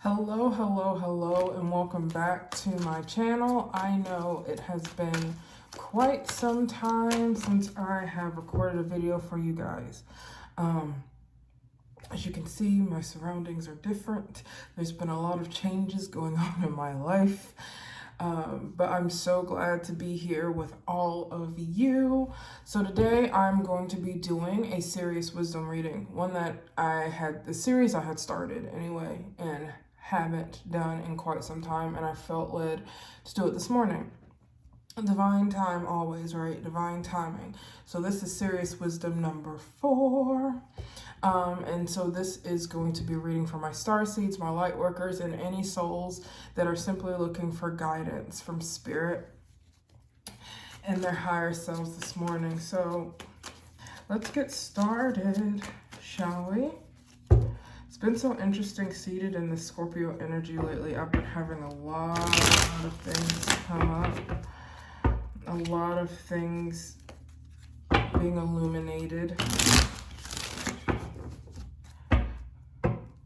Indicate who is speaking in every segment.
Speaker 1: Hello, hello, hello, and welcome back to my channel. I know it has been quite some time since I have recorded a video for you guys. As you can see, my surroundings are different. There's been a lot of changes going on in my life. But I'm so glad to be here with all of you. So today I'm going to be doing a Sirius wisdom reading, one that the series I had started anyway, and haven't done in quite some time, and I felt led to do it this morning. Divine time always, right? Divine timing. So this is Sirius wisdom number 4. And so this is going to be reading for my Starseeds, my Lightworkers, and any souls that are simply looking for guidance from Spirit and their higher selves this morning. So let's get started, shall we? It's been so interesting seated in the Scorpio energy lately. I've been having a lot of things come up. A lot of things being illuminated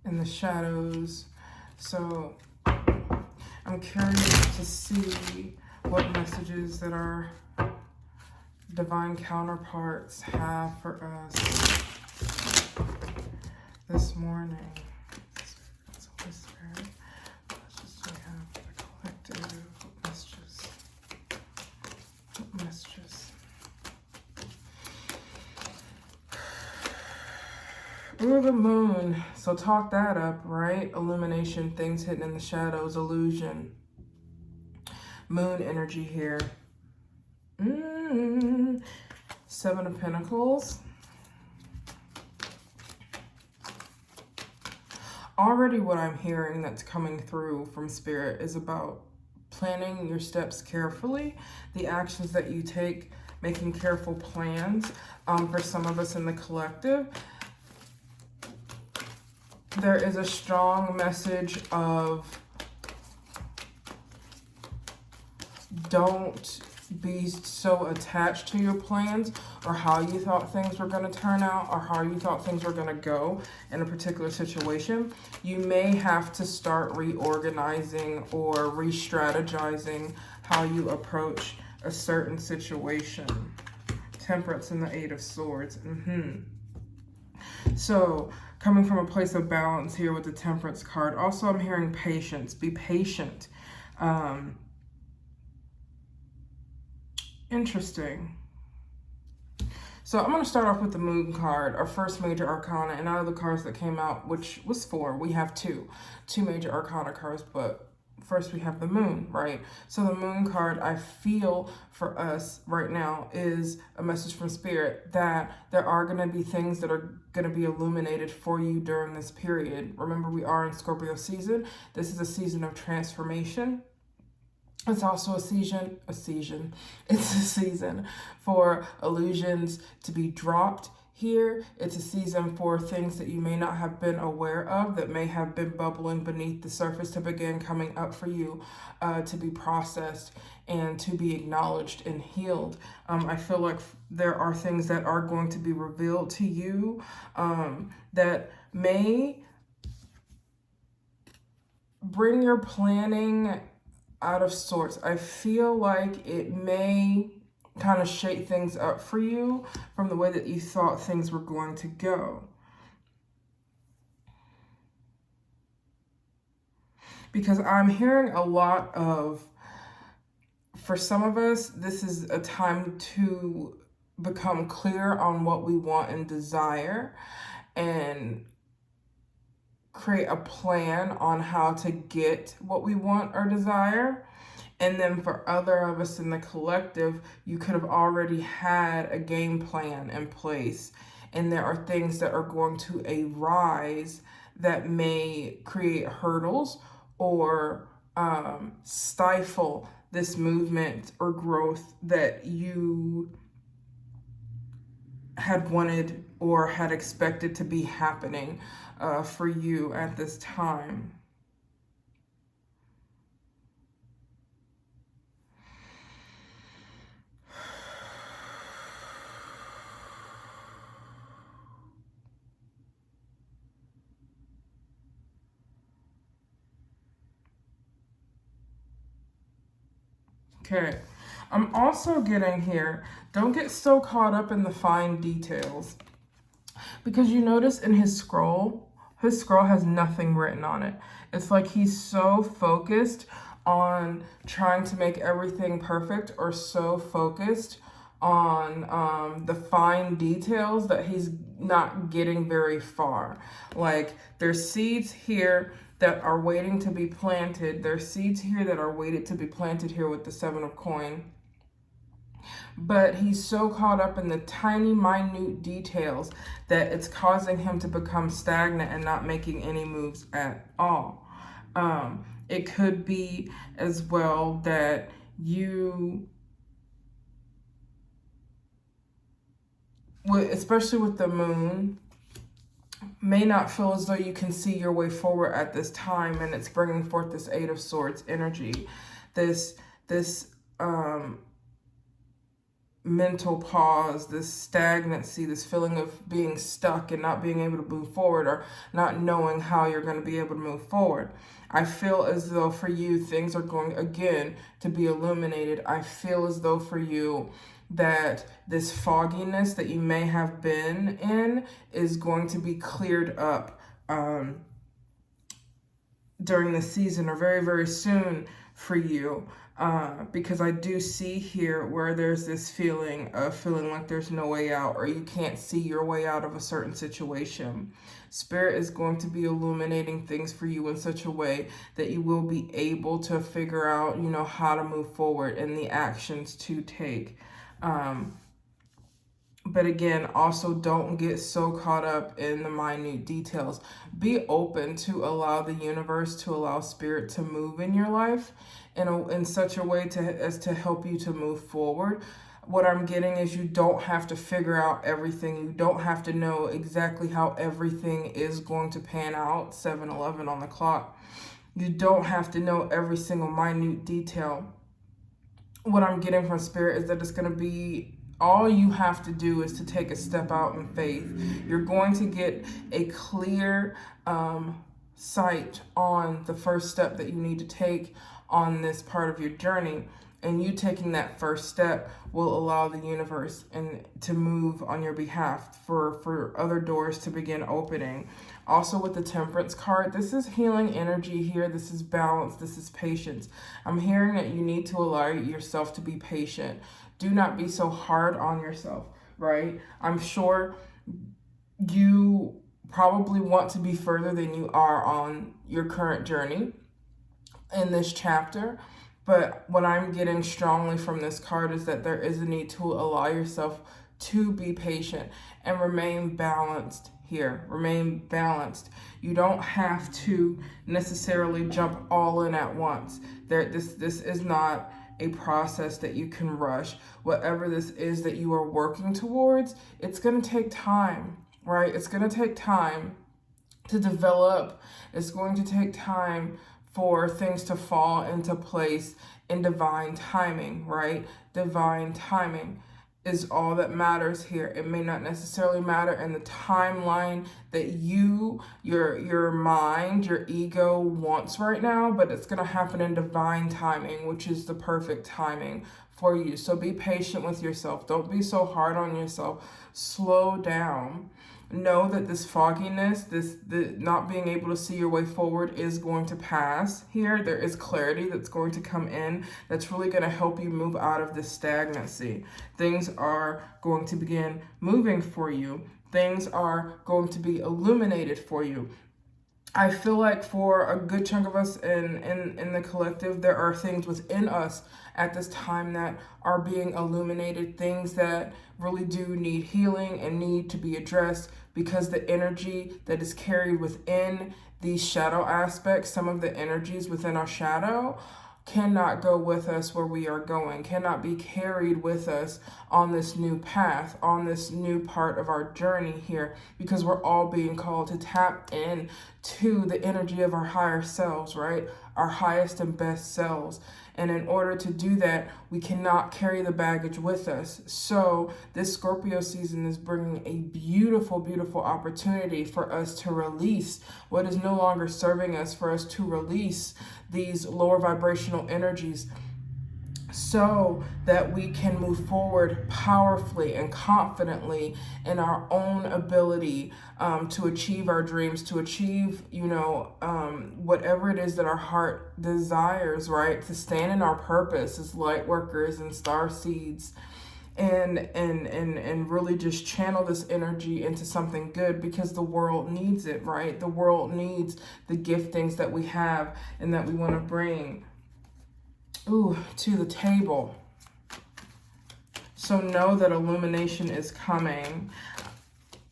Speaker 1: in the shadows. So I'm curious to see what messages that our divine counterparts have for us this morning. So Holy Spirit, let's just see have the collective messages. What messages? Ooh, the moon. So talk that up, right? Illumination, things hidden in the shadows, illusion. Moon energy here. Seven of Pentacles. Already what I'm hearing that's coming through from Spirit is about planning your steps carefully, the actions that you take, making careful plans. For some of us in the collective, there is a strong message of don't be so attached to your plans or how you thought things were going to turn out or how you thought things were going to go in a particular situation. You may have to start reorganizing or re-strategizing how you approach a certain situation. Temperance and the Eight of Swords. So coming from a place of balance here with the Temperance card. Also, I'm hearing patience. Be patient. Interesting. So I'm going to start off with the Moon card, our first major arcana. And out of the cards that came out, which was 4, we have two major arcana cards. But first we have the Moon, right? So the Moon card, I feel for us right now, is a message from Spirit that there are going to be things that are going to be illuminated for you during this period. Remember, we are in Scorpio season. This is a season of transformation. It's also a season. It's a season for illusions to be dropped here. It's a season for things that you may not have been aware of, that may have been bubbling beneath the surface, to begin coming up for you, to be processed and to be acknowledged and healed. I feel like there are things that are going to be revealed to you that may bring your planning out of sorts. I feel like it may kind of shake things up for you from the way that you thought things were going to go. Because I'm hearing a lot of, for some of us, this is a time to become clear on what we want and desire and create a plan on how to get what we want or desire. And then for other of us in the collective, you could have already had a game plan in place. And there are things that are going to arise that may create hurdles or stifle this movement or growth that you had wanted or had expected to be happening for you at this time. Okay. I'm also getting here, don't get so caught up in the fine details. Because you notice in his scroll has nothing written on it. It's like he's so focused on trying to make everything perfect, or so focused on the fine details that he's not getting very far. Like, there's seeds here that are waiting to be planted. There's seeds here that are waited to be planted here with the 7 of coin. But he's so caught up in the tiny, minute details that it's causing him to become stagnant and not making any moves at all. It could be as well that you, especially with the moon, may not feel as though you can see your way forward at this time, and it's bringing forth this 8 of Swords energy, this mental pause, this stagnancy, this feeling of being stuck and not being able to move forward, or not knowing how you're going to be able to move forward. I feel as though for you, things are going again to be illuminated. I feel as though for you that this fogginess that you may have been in is going to be cleared up during the season, or very, very soon for you. Because I do see here where there's this feeling of feeling like there's no way out, or you can't see your way out of a certain situation. Spirit is going to be illuminating things for you in such a way that you will be able to figure out, you know, how to move forward and the actions to take. But again, also don't get so caught up in the minute details. Be open to allow the universe, to allow spirit to move in your life in such a way as to help you to move forward. What I'm getting is you don't have to figure out everything. You don't have to know exactly how everything is going to pan out. 7:11 on the clock. You don't have to know every single minute detail. What I'm getting from spirit is that it's going to be, all you have to do is to take a step out in faith. You're going to get a clear sight on the first step that you need to take on this part of your journey. And you taking that first step will allow the universe to move on your behalf for other doors to begin opening. Also with the Temperance card, this is healing energy here. This is balance. This is patience. I'm hearing that you need to allow yourself to be patient. Do not be so hard on yourself, right? I'm sure you probably want to be further than you are on your current journey in this chapter. But what I'm getting strongly from this card is that there is a need to allow yourself to be patient and remain balanced here. Remain balanced. You don't have to necessarily jump all in at once. This is not a process that you can rush. Whatever this is that you are working towards, it's going to take time, right? It's going to take time to develop. It's going to take time for things to fall into place in divine timing, right? Divine timing is all that matters here. It may not necessarily matter in the timeline that your mind, your ego wants right now, but it's going to happen in divine timing, which is the perfect timing for you. So be patient with yourself. Don't be so hard on yourself. Slow down. Know that this fogginess, the not being able to see your way forward is going to pass here. There is clarity that's going to come in that's really going to help you move out of this stagnancy. Things are going to begin moving for you. Things are going to be illuminated for you. I feel like for a good chunk of us in the collective, there are things within us at this time that are being illuminated, things that really do need healing and need to be addressed, because the energy that is carried within these shadow aspects, some of the energies within our shadow, cannot go with us where we are going, cannot be carried with us on this new path, on this new part of our journey here, because we're all being called to tap in to the energy of our higher selves, right? Our highest and best selves. And in order to do that, we cannot carry the baggage with us. So this Scorpio season is bringing a beautiful, beautiful opportunity for us to release what is no longer serving us, for us to release these lower vibrational energies, so that we can move forward powerfully and confidently in our own ability to achieve our dreams, to achieve, whatever it is that our heart desires, right? To stand in our purpose as light workers and star seeds, and really just channel this energy into something good, because the world needs it, right? The world needs the giftings that we have and that we want to bring to the table. So know that illumination is coming.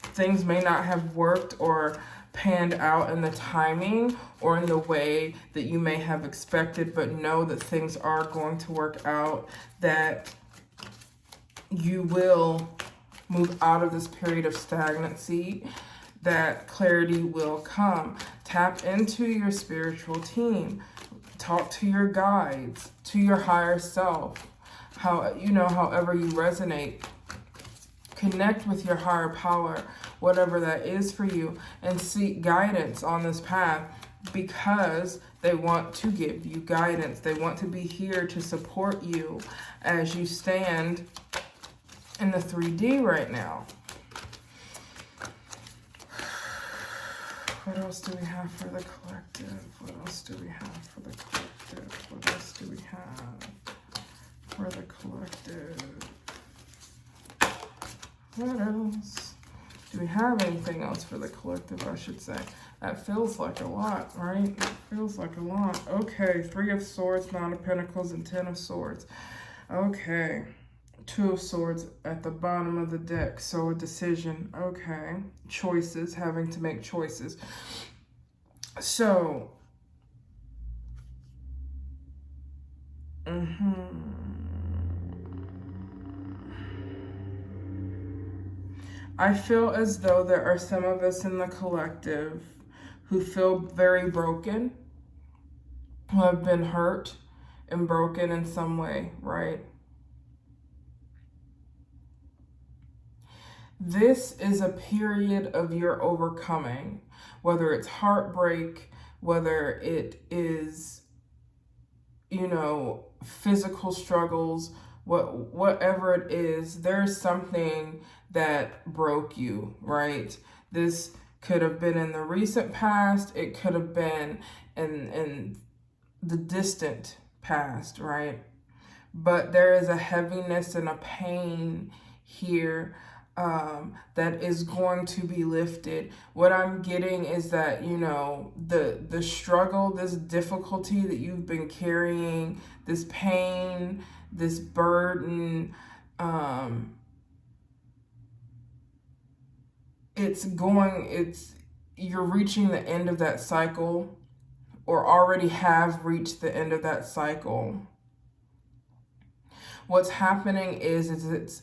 Speaker 1: Things may not have worked or panned out in the timing or in the way that you may have expected, but know that things are going to work out, that you will move out of this period of stagnancy, that clarity will come. Tap into your spiritual team. Talk to your guides, to your higher self, however you resonate. Connect with your higher power, whatever that is for you, and seek guidance on this path, because they want to give you guidance. They want to be here to support you as you stand in the 3D right now. What else do we have for the collective? What else do we have for the collective? What else do we have for the collective? What else? Do we have anything else for the collective, I should say? That feels like a lot, right? It feels like a lot. Okay, 3 of Swords, 9 of Pentacles, and 10 of Swords. Okay. 2 of Swords at the bottom of the deck. So a decision. Okay. Choices. Having to make choices. So. I feel as though there are some of us in the collective who feel very broken, who have been hurt and broken in some way, right? This is a period of your overcoming, whether it's heartbreak, whether it is, physical struggles, whatever it is, there's something that broke you, right? This could have been in the recent past. It could have been in the distant past, right? But there is a heaviness and a pain here that is going to be lifted. What I'm getting is that, the struggle, this difficulty that you've been carrying, this pain, this burden, you're reaching the end of that cycle, or already have reached the end of that cycle. What's happening is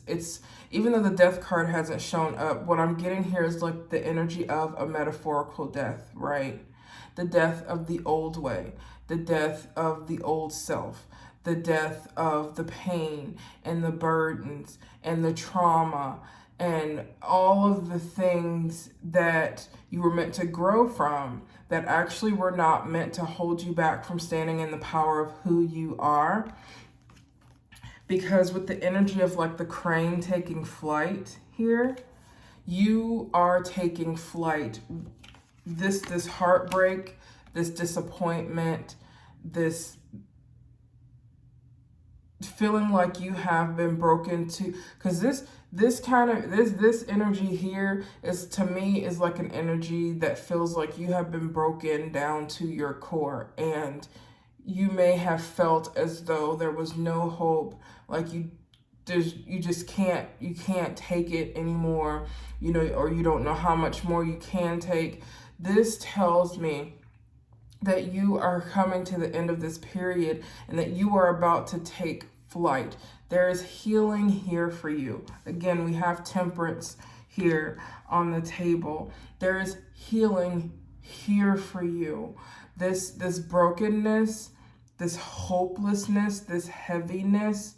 Speaker 1: it's even though the death card hasn't shown up, what I'm getting here is like the energy of a metaphorical death, right? The death of the old way, the death of the old self, the death of the pain and the burdens and the trauma and all of the things that you were meant to grow from, that actually were not meant to hold you back from standing in the power of who you are. Because with the energy of like the crane taking flight here, you are taking flight. This heartbreak, this disappointment, this feeling like you have been broken to, because this energy here is, to me, is like an energy that feels like you have been broken down to your core, and you may have felt as though there was no hope, like you just can't take it anymore, or you don't know how much more you can take. This tells me that you are coming to the end of this period and that you are about to take flight. There is healing here for you. Again, we have Temperance here on the table. There is healing here for you. This brokenness, this hopelessness, this heaviness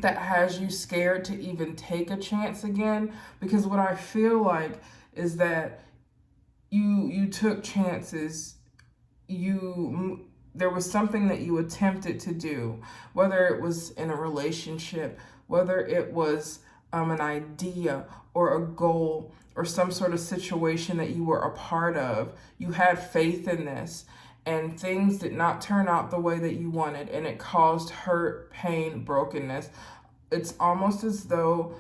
Speaker 1: that has you scared to even take a chance again. Because what I feel like is that you took chances. You there was something that you attempted to do, whether it was in a relationship, whether it was an idea or a goal or some sort of situation that you were a part of. You had faith in this, and things did not turn out the way that you wanted, and it caused hurt, pain, brokenness. It's almost as though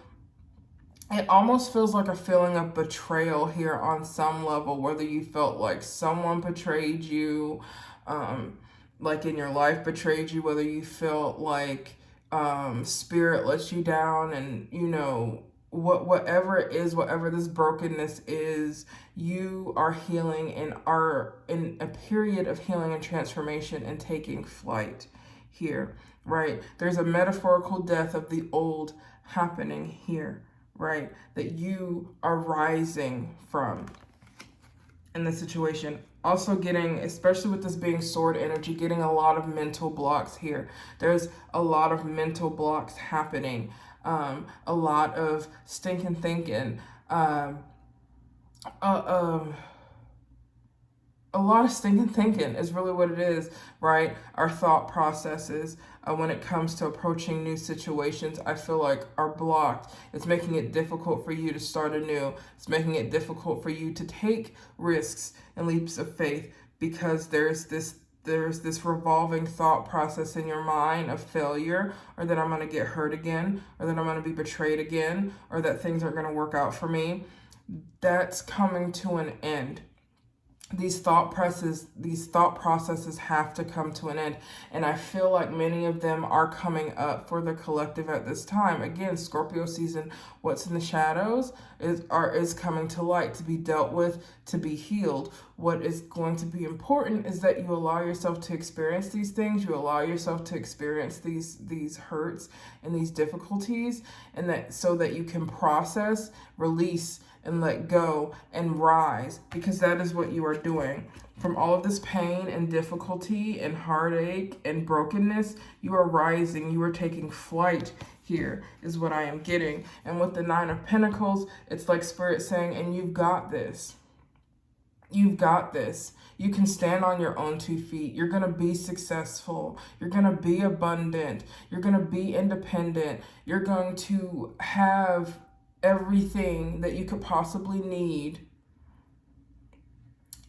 Speaker 1: it almost feels like a feeling of betrayal here on some level, whether you felt like someone betrayed you, like in your life betrayed you, whether you felt like spirit let you down, and you know, whatever it is, whatever this brokenness is, you are healing and are in a period of healing and transformation and taking flight here, right? There's a metaphorical death of the old happening here, right? That you are rising from in this situation. Also getting, especially with this being sword energy, getting a lot of mental blocks here. There's a lot of mental blocks happening. A lot of stinking thinking. A lot of stinking thinking is really what it is, right? Our thought processes when it comes to approaching new situations, I feel like are blocked. It's making it difficult for you to start anew. It's making it difficult for you to take risks and leaps of faith, because there's this revolving thought process in your mind of failure, or that I'm going to get hurt again, or that I'm going to be betrayed again, or that things aren't going to work out for me. That's coming to an end. These thought processes have to come to an end. And I feel like many of them are coming up for the collective at this time. Again, Scorpio season, what's in the shadows is coming to light, to be dealt with, to be healed. What is going to be important is that you allow yourself to experience these things. You allow yourself to experience these hurts and these difficulties, and that so that you can process, release, and let go and rise, because that is what you are doing. From all of this pain and difficulty and heartache and brokenness, you are rising. You are taking flight here is what I am getting. And with the Nine of Pentacles, it's like Spirit saying, and you've got this. You've got this. You can stand on your own 2 feet. You're going to be successful. You're going to be abundant. You're going to be independent. You're going to have everything that you could possibly need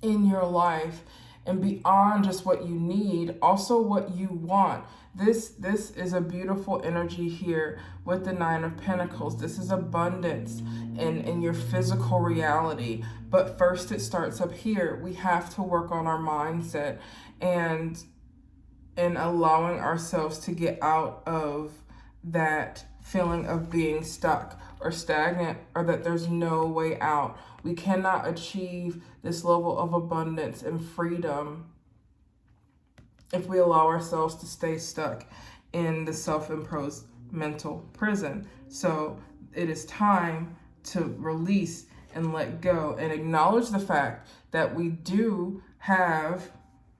Speaker 1: in your life, and beyond just what you need, also what you want. This is a beautiful energy here with the Nine of Pentacles. This is abundance in your physical reality. But first it starts up here. We have to work on our mindset and allowing ourselves to get out of that feeling of being stuck or stagnant, or that there's no way out. We cannot achieve this level of abundance and freedom if we allow ourselves to stay stuck in the self-imposed mental prison. So it is time to release and let go and acknowledge the fact that we do have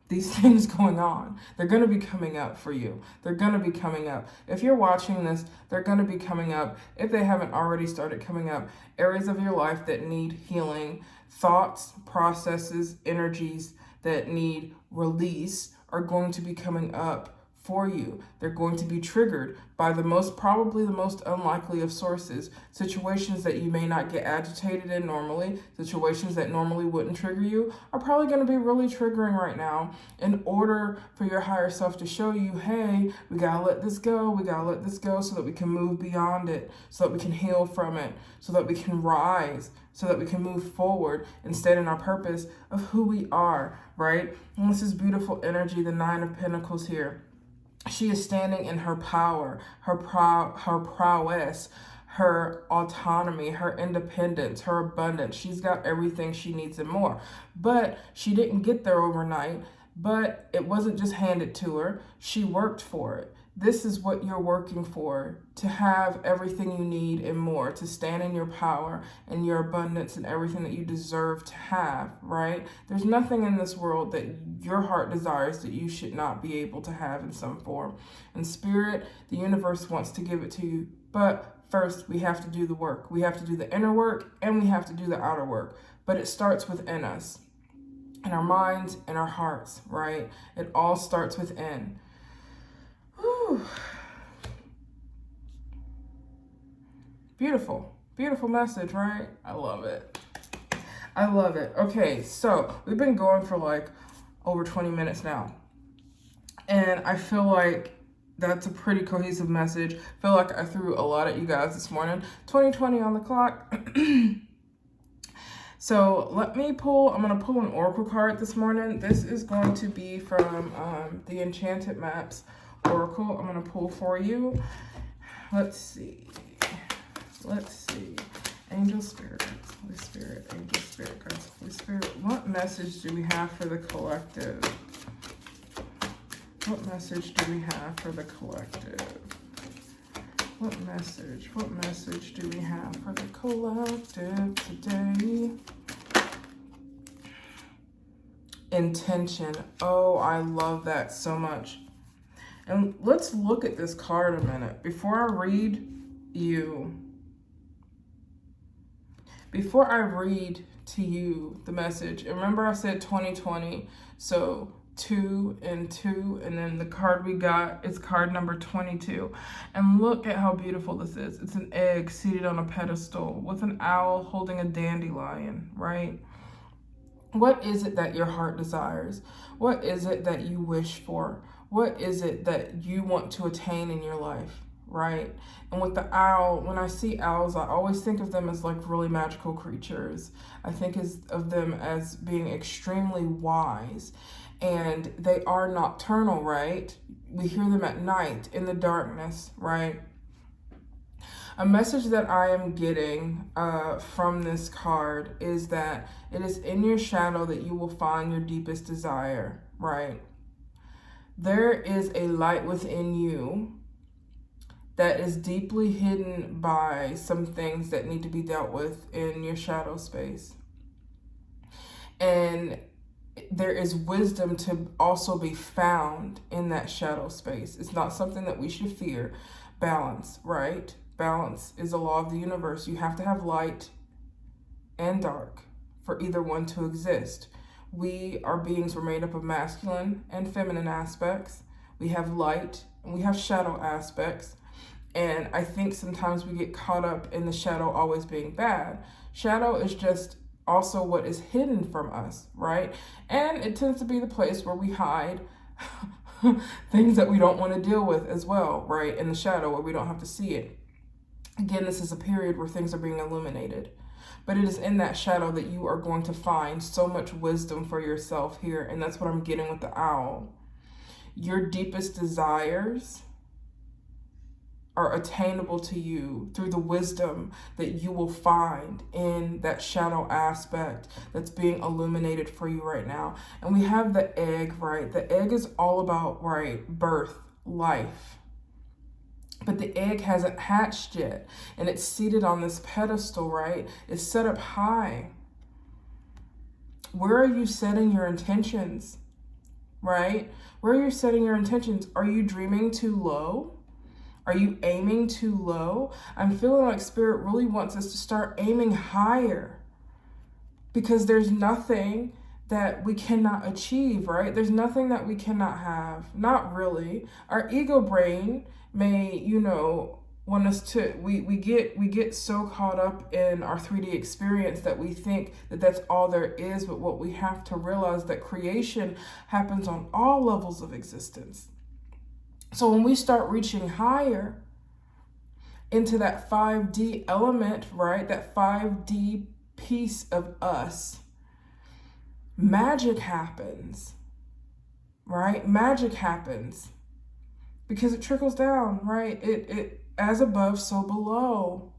Speaker 1: these things going on. They're going to be coming up for you. They're going to be coming up. If you're watching this, they're going to be coming up. If they haven't already started coming up, areas of your life that need healing, thoughts, processes, energies that need release are going to be coming up for you. They're going to be triggered by probably the most unlikely of sources. Situations that you may not get agitated in normally, situations that normally wouldn't trigger you, are probably going to be really triggering right now, in order for your higher self to show you, hey, we gotta let this go, so that we can move beyond it, so that we can heal from it, so that we can rise, so that we can move forward and stand in our purpose of who we are, right? And this is beautiful energy, the Nine of Pentacles here. She is standing in her power, her prowess, her autonomy, her independence, her abundance. She's got everything she needs and more. But she didn't get there overnight, but it wasn't just handed to her. She worked for it. This is what you're working for, to have everything you need and more, to stand in your power and your abundance and everything that you deserve to have, right? There's nothing in this world that your heart desires that you should not be able to have in some form. And Spirit, the universe wants to give it to you, but first we have to do the work. We have to do the inner work and we have to do the outer work, but it starts within us. in our minds, and our hearts, right? It all starts within. Whew. Beautiful, beautiful message, right? I love it. I love it. Okay, so we've been going for like over 20 minutes now. And I feel like that's a pretty cohesive message. I feel like I threw a lot at you guys this morning. 2020 on the clock. So let me pull, I'm going to pull an oracle card this morning. This is going to be from the Enchanted Maps Oracle. I'm going to pull for you. Let's see. Angel Spirit, Holy Spirit, Angel Spirit, guys, Holy Spirit. What message do we have for the collective? What message do we have for the collective? What message do we have for the collective today? Intention. Oh, I love that so much. And let's look at this card a minute. Before I read to you the message, and remember I said 2020, so 2 and 2, and then the card we got is card number 22. And look at how beautiful this is. It's an egg seated on a pedestal with an owl holding a dandelion, right? What is it that your heart desires? What is it that you wish for? What is it that you want to attain in your life, right? And with the owl, when I see owls, I always think of them as like really magical creatures. I think of them as being extremely wise. And they are nocturnal, right? We hear them at night in the darkness, right? A message that I am getting from this card is that it is in your shadow that you will find your deepest desire, right? There is a light within you that is deeply hidden by some things that need to be dealt with in your shadow space. And there is wisdom to also be found in that shadow space. It's not something that we should fear. Balance, right? Balance is a law of the universe. You have to have light and dark for either one to exist. We are beings, we're made up of masculine and feminine aspects. We have light and we have shadow aspects. And I think sometimes we get caught up in the shadow always being bad. Shadow is just also what is hidden from us, right? And it tends to be the place where we hide things that we don't want to deal with as well, right? In the shadow where we don't have to see it. Again, this is a period where things are being illuminated. But it is in that shadow that you are going to find so much wisdom for yourself here. And that's what I'm getting with the owl. Your deepest desires are attainable to you through the wisdom that you will find in that shadow aspect that's being illuminated for you right now. And we have the egg, right? The egg is all about, right, birth, life. But the egg hasn't hatched yet, and it's seated on this pedestal, right? It's set up high. Where are you setting your intentions, right? Where are you setting your intentions? Are you dreaming too low? Are you aiming too low? I'm feeling like Spirit really wants us to start aiming higher, because there's nothing that we cannot achieve, right? There's nothing that we cannot have. Not really. Our ego brain may, want us to, we get so caught up in our 3D experience that we think that that's all there is. But what we have to realize that creation happens on all levels of existence. So when we start reaching higher into that 5D element, right, that 5D piece of us, magic happens, right? Magic happens because it trickles down, right? It as above, so below.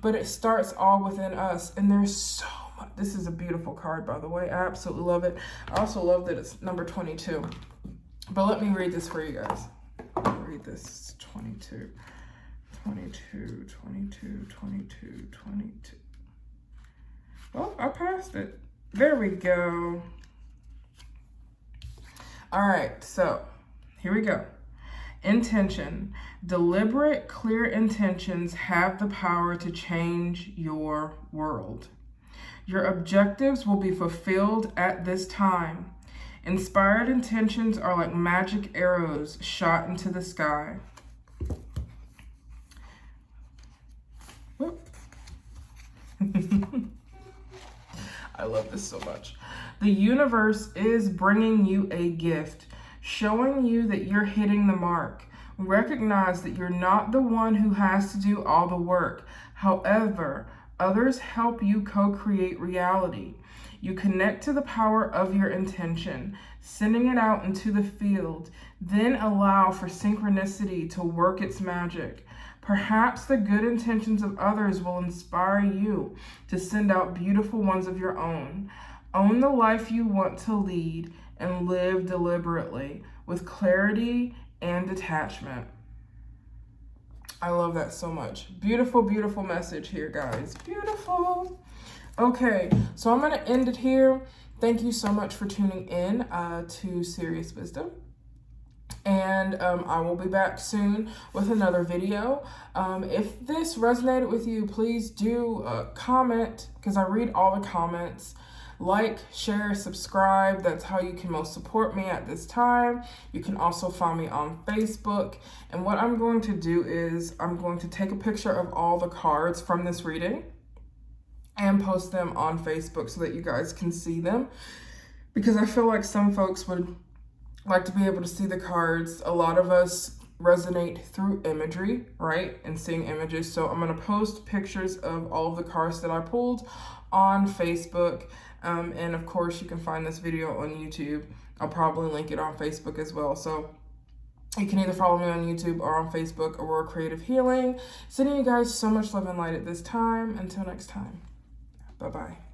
Speaker 1: But it starts all within us, and there's so much. This is a beautiful card, by the way. I absolutely love it. I also love that it's number 22. But let me read this for you guys. Let me read this. 22. Oh, I passed it. There we go. All right, so here we go. Intention. Deliberate, clear intentions have the power to change your world. Your objectives will be fulfilled at this time. Inspired intentions are like magic arrows shot into the sky. I love this so much. The universe is bringing you a gift, showing you that you're hitting the mark. Recognize that you're not the one who has to do all the work. However, others help you co-create reality. You connect to the power of your intention, sending it out into the field, then allow for synchronicity to work its magic. Perhaps the good intentions of others will inspire you to send out beautiful ones of your own. Own the life you want to lead and live deliberately with clarity and detachment. I love that so much. Beautiful, beautiful message here, guys. Beautiful. Okay, so I'm going to end it here. Thank you so much for tuning in to Sirius Wisdom. And I will be back soon with another video. If this resonated with you, please do comment, because I read all the comments. Like, share, subscribe. That's how you can most support me at this time. You can also find me on Facebook. And what I'm going to do is I'm going to take a picture of all the cards from this reading and post them on Facebook so that you guys can see them. Because I feel like some folks would like to be able to see the cards. A lot of us resonate through imagery, right? And seeing images. So I'm going to post pictures of all of the cards that I pulled on Facebook. And of course, you can find this video on YouTube. I'll probably link it on Facebook as well. So you can either follow me on YouTube or on Facebook, Aurora Creative Healing. Sending you guys so much love and light at this time. Until next time. Bye-bye.